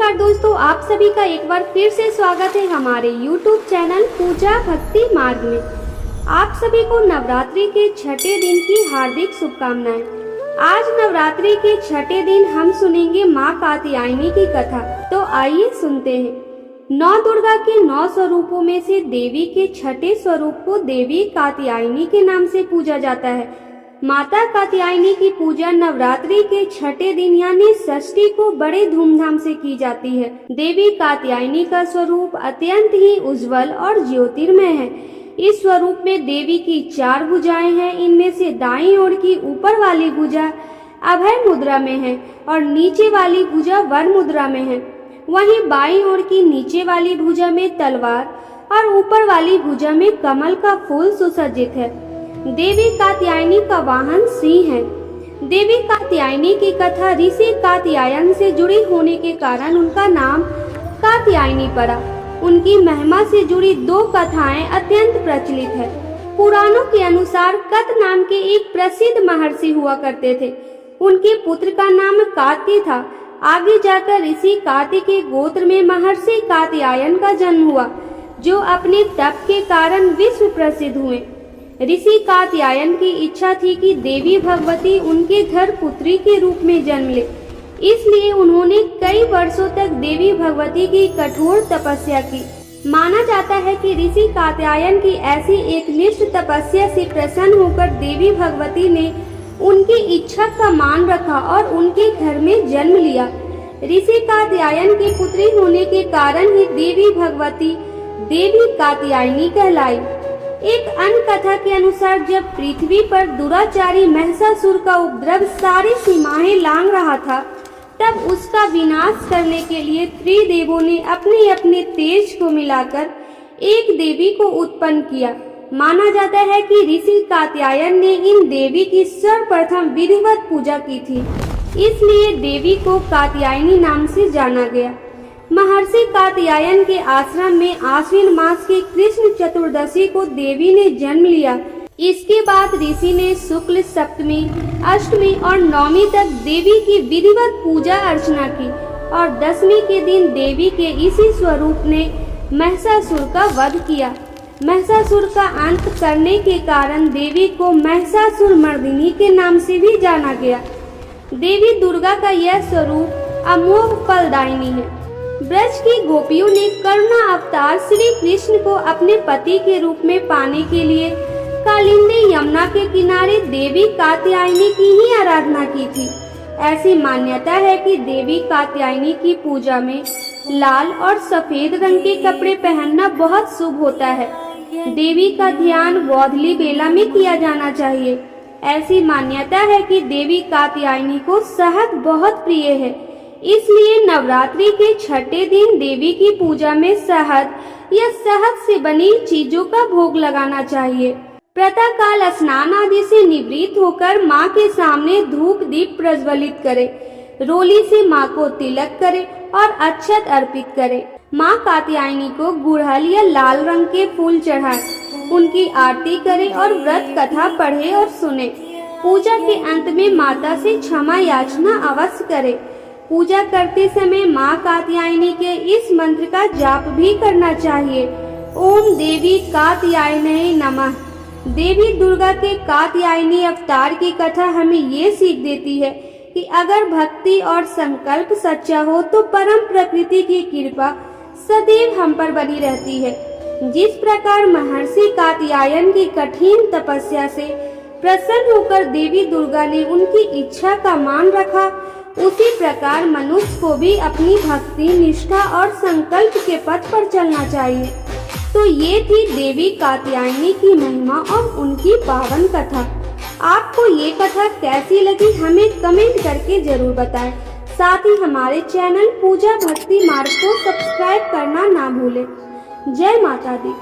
नमस्कार दोस्तों, आप सभी का एक बार फिर से स्वागत है हमारे YouTube चैनल पूजा भक्ति मार्ग में। आप सभी को नवरात्रि के छठे दिन की हार्दिक शुभकामनाएं। आज नवरात्रि के छठे दिन हम सुनेंगे माँ कात्यायनी की कथा। तो आइए सुनते हैं। नौ दुर्गा के 9 स्वरूपों में से देवी के छठे स्वरूप को देवी कात्यायनी के नाम से पूजा जाता है। माता कात्यायनी की पूजा नवरात्रि के छठे दिन यानी षष्ठी को बड़े धूमधाम से की जाती है। देवी कात्यायनी का स्वरूप अत्यंत ही उज्जवल और ज्योतिर्मय है। इस स्वरूप में देवी की 4 भुजाएं हैं। इनमें से दाईं ओर की ऊपर वाली भुजा अभय मुद्रा में है और नीचे वाली भुजा वर मुद्रा में है। वहीं बाईं ओर की नीचे वाली भुजा में तलवार और ऊपर वाली भुजा में कमल का फूल सुसज्जित है। देवी कात्यायनी का वाहन सिंह है। देवी कात्यायनी की कथा ऋषि कात्यायन से जुड़ी होने के कारण उनका नाम कात्यायनी पड़ा। उनकी महिमा से जुड़ी 2 कथाएं अत्यंत प्रचलित है। पुराणों के अनुसार कत नाम के एक प्रसिद्ध महर्षि हुआ करते थे। उनके पुत्र का नाम कात्य था। आगे जाकर ऋषि कात्य के गोत्र में महर्षि कात्यायन का जन्म हुआ, जो अपने तप के कारण विश्व प्रसिद्ध हुए। ऋषि कात्यायन की इच्छा थी कि देवी भगवती उनके घर पुत्री के रूप में जन्म ले, इसलिए उन्होंने कई वर्षों तक देवी भगवती की कठोर तपस्या की। माना जाता है कि ऋषि कात्यायन की ऐसी एक निष्ठ तपस्या से प्रसन्न होकर देवी भगवती ने उनकी इच्छा का मान रखा और उनके घर में जन्म लिया। ऋषि कात्यायन की पुत्री होने के कारण ही देवी भगवती देवी कात्यायनी कहलाई। एक अन्य कथा के अनुसार जब पृथ्वी पर दुराचारी महिषासुर का उपद्रव सारी सीमाएं लांघ रहा था, तब उसका विनाश करने के लिए त्रिदेवों ने अपने अपने तेज को मिलाकर एक देवी को उत्पन्न किया। माना जाता है कि ऋषि कात्यायन ने इन देवी की सर्वप्रथम विधिवत पूजा की थी, इसलिए देवी को कात्यायनी नाम से जाना गया। महर्षि कात्यायन के आश्रम में आश्विन मास की कृष्ण चतुर्दशी को देवी ने जन्म लिया। इसके बाद ऋषि ने शुक्ल सप्तमी, अष्टमी और नवमी तक देवी की विधिवत पूजा अर्चना की और दशमी के दिन देवी के इसी स्वरूप ने महिषासुर का वध किया। महिषासुर का अंत करने के कारण देवी को महिषासुर मर्दिनी के नाम से भी जाना गया। देवी दुर्गा का यह स्वरूप अमोघ फलदायिनी है। ब्रज की गोपियों ने करुणा अवतार श्री कृष्ण को अपने पति के रूप में पाने के लिए कालिंदी यमुना के किनारे देवी कात्यायनी की ही आराधना की थी। ऐसी मान्यता है कि देवी कात्यायनी की पूजा में लाल और सफेद रंग के कपड़े पहनना बहुत शुभ होता है। देवी का ध्यान गोधूली बेला में किया जाना चाहिए। ऐसी मान्यता है कि देवी कात्यायनी को शहद बहुत प्रिय है, इसलिए नवरात्रि के छठे दिन देवी की पूजा में शहद या शहद से बनी चीजों का भोग लगाना चाहिए। प्रातः काल स्नान आदि से निवृत्त होकर माँ के सामने धूप दीप प्रज्वलित करे, रोली से माँ को तिलक करे और अक्षत अर्पित करे। माँ कात्यायनी को गुड़हल या लाल रंग के फूल चढ़ाए, उनकी आरती करे और व्रत कथा पढ़े और सुने। पूजा के अंत में माता से क्षमा याचना अवश्य करे। पूजा करते समय माँ कात्यायनी के इस मंत्र का जाप भी करना चाहिए। ओम देवी कात्यायनी नमः। देवी दुर्गा के कात्यायनी अवतार की कथा हमें ये सीख देती है कि अगर भक्ति और संकल्प सच्चा हो तो परम प्रकृति की कृपा सदैव हम पर बनी रहती है। जिस प्रकार महर्षि कात्यायन की कठिन तपस्या से प्रसन्न होकर देवी दुर्गा ने उनकी इच्छा का मान रखा, उसी प्रकार मनुष्य को भी अपनी भक्ति, निष्ठा और संकल्प के पथ पर चलना चाहिए। तो ये थी देवी कात्यायनी की महिमा और उनकी पावन कथा। आपको ये कथा कैसी लगी हमें कमेंट करके जरूर बताएं। साथ ही हमारे चैनल पूजा भक्ति मार्ग को सब्सक्राइब करना ना भूलें। जय माता दी।